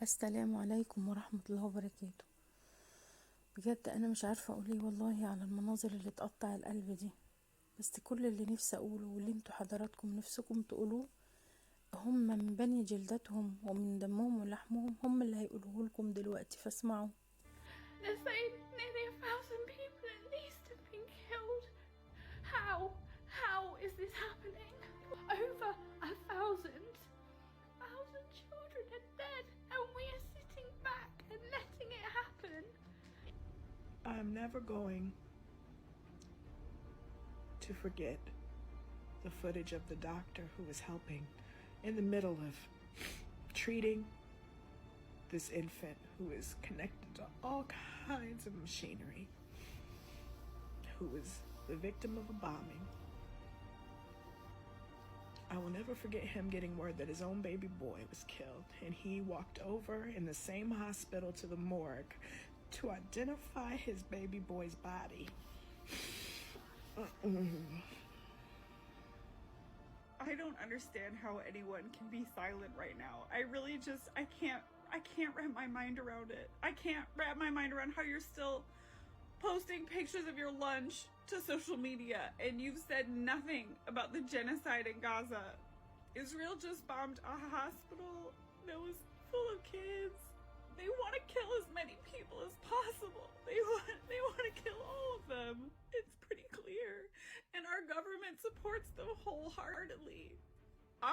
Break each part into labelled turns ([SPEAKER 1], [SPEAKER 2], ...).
[SPEAKER 1] السلام عليكم ورحمة الله وبركاته. بجد انا مش عارفة اقول ايه والله على المناظر اللي تقطع القلب دي، بس كل اللي نفسي اقوله واللي انتوا حضراتكم نفسكم تقولوه هم من بني جلدتهم ومن دمهم ولحمهم، هم اللي هيقولوه لكم دلوقتي، فاسمعوا.
[SPEAKER 2] They're saying nearly 1,000 people at least have been killed. How is this happening? Over 1,000 children are dead, and we are sitting back and letting it happen.
[SPEAKER 3] I'm never going to forget the footage of the doctor who was helping in the middle of treating this infant who is connected to all kinds of machinery, who was the victim of a bombing. I will never forget him getting word that his own baby boy was killed, and he walked over in the same hospital to the morgue to identify his baby boy's body.
[SPEAKER 4] I don't understand how anyone can be silent right now. I can't wrap my mind around it. I can't wrap my mind around how you're still posting pictures of your lunch to social media and you've said nothing about the genocide in Gaza. Israel just bombed a hospital that was full of kids. They want to kill as many people as possible. They want to kill all of them. It's pretty clear. And our government supports them wholeheartedly.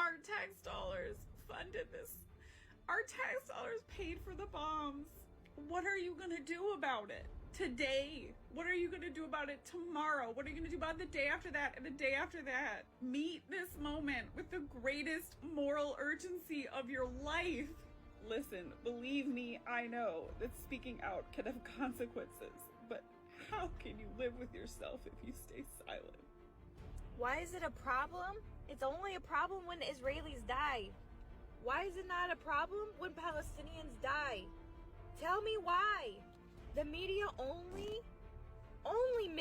[SPEAKER 4] Our tax dollars funded this. Our tax dollars paid for the bombs. What are you going to do about it today? What are you going to do about it tomorrow? What are you going to do about the day after that and the day after that? Meet this moment with the greatest moral urgency of your life. Listen, believe me, I know that speaking out can have consequences, but how can you live with yourself if you stay silent?
[SPEAKER 5] Why is it a problem? It's only a problem when Israelis die. Why is it not a problem when Palestinians die? Tell me why. The media only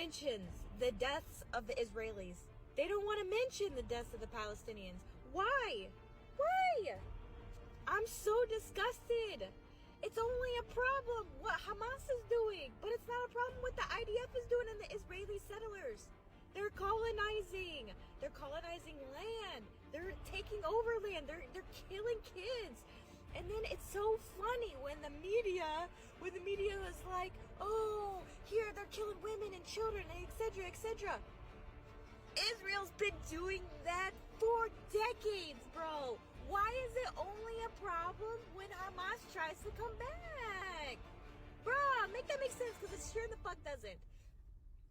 [SPEAKER 5] mentions the deaths of the Israelis. They don't want to mention the deaths of the Palestinians. Why? Why? I'm so disgusted. It's only a problem what Hamas is doing, but it's not a problem what the IDF is doing and the Israeli settlers. They're colonizing. They're colonizing land. They're taking over land. They're killing kids. And then it's so funny when the media is like, oh, here they're killing women and children, etc., etc. Israel's been doing that for decades, bro. Why is it only a problem when Hamas tries to come back? Bruh, make that make sense, because it sure the fuck doesn't.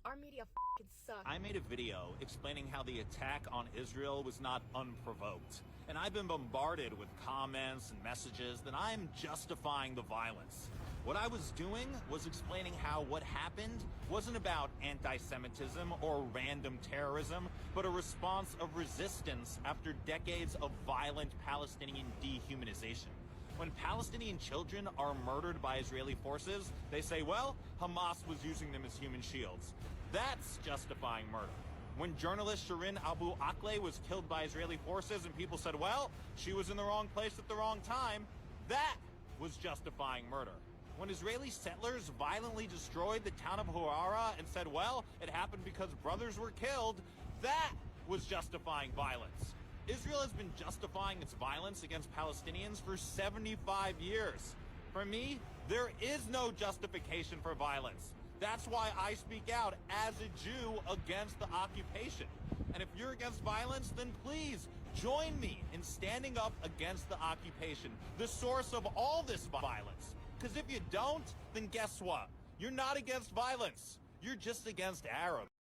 [SPEAKER 5] Our media fucking suck.
[SPEAKER 6] I made a video explaining how the attack on Israel was not unprovoked. And I've been bombarded with comments and messages that I'm justifying the violence. What I was doing was explaining how what happened wasn't about anti-Semitism or random terrorism, but a response of resistance after decades of violent Palestinian dehumanization. When Palestinian children are murdered by Israeli forces, they say, well, Hamas was using them as human shields. That's justifying murder. When journalist Shirin Abu Akleh was killed by Israeli forces and people said, well, she was in the wrong place at the wrong time, that was justifying murder. When Israeli settlers violently destroyed the town of Huara and said, well, it happened because brothers were killed, that was justifying violence. Israel has been justifying its violence against Palestinians for 75 years. For me, there is no justification for violence. That's why I speak out as a Jew against the occupation. And if you're against violence, then please join me in standing up against the occupation, the source of all this violence. Because if you don't, then guess what? You're not against violence. You're just against Arabs.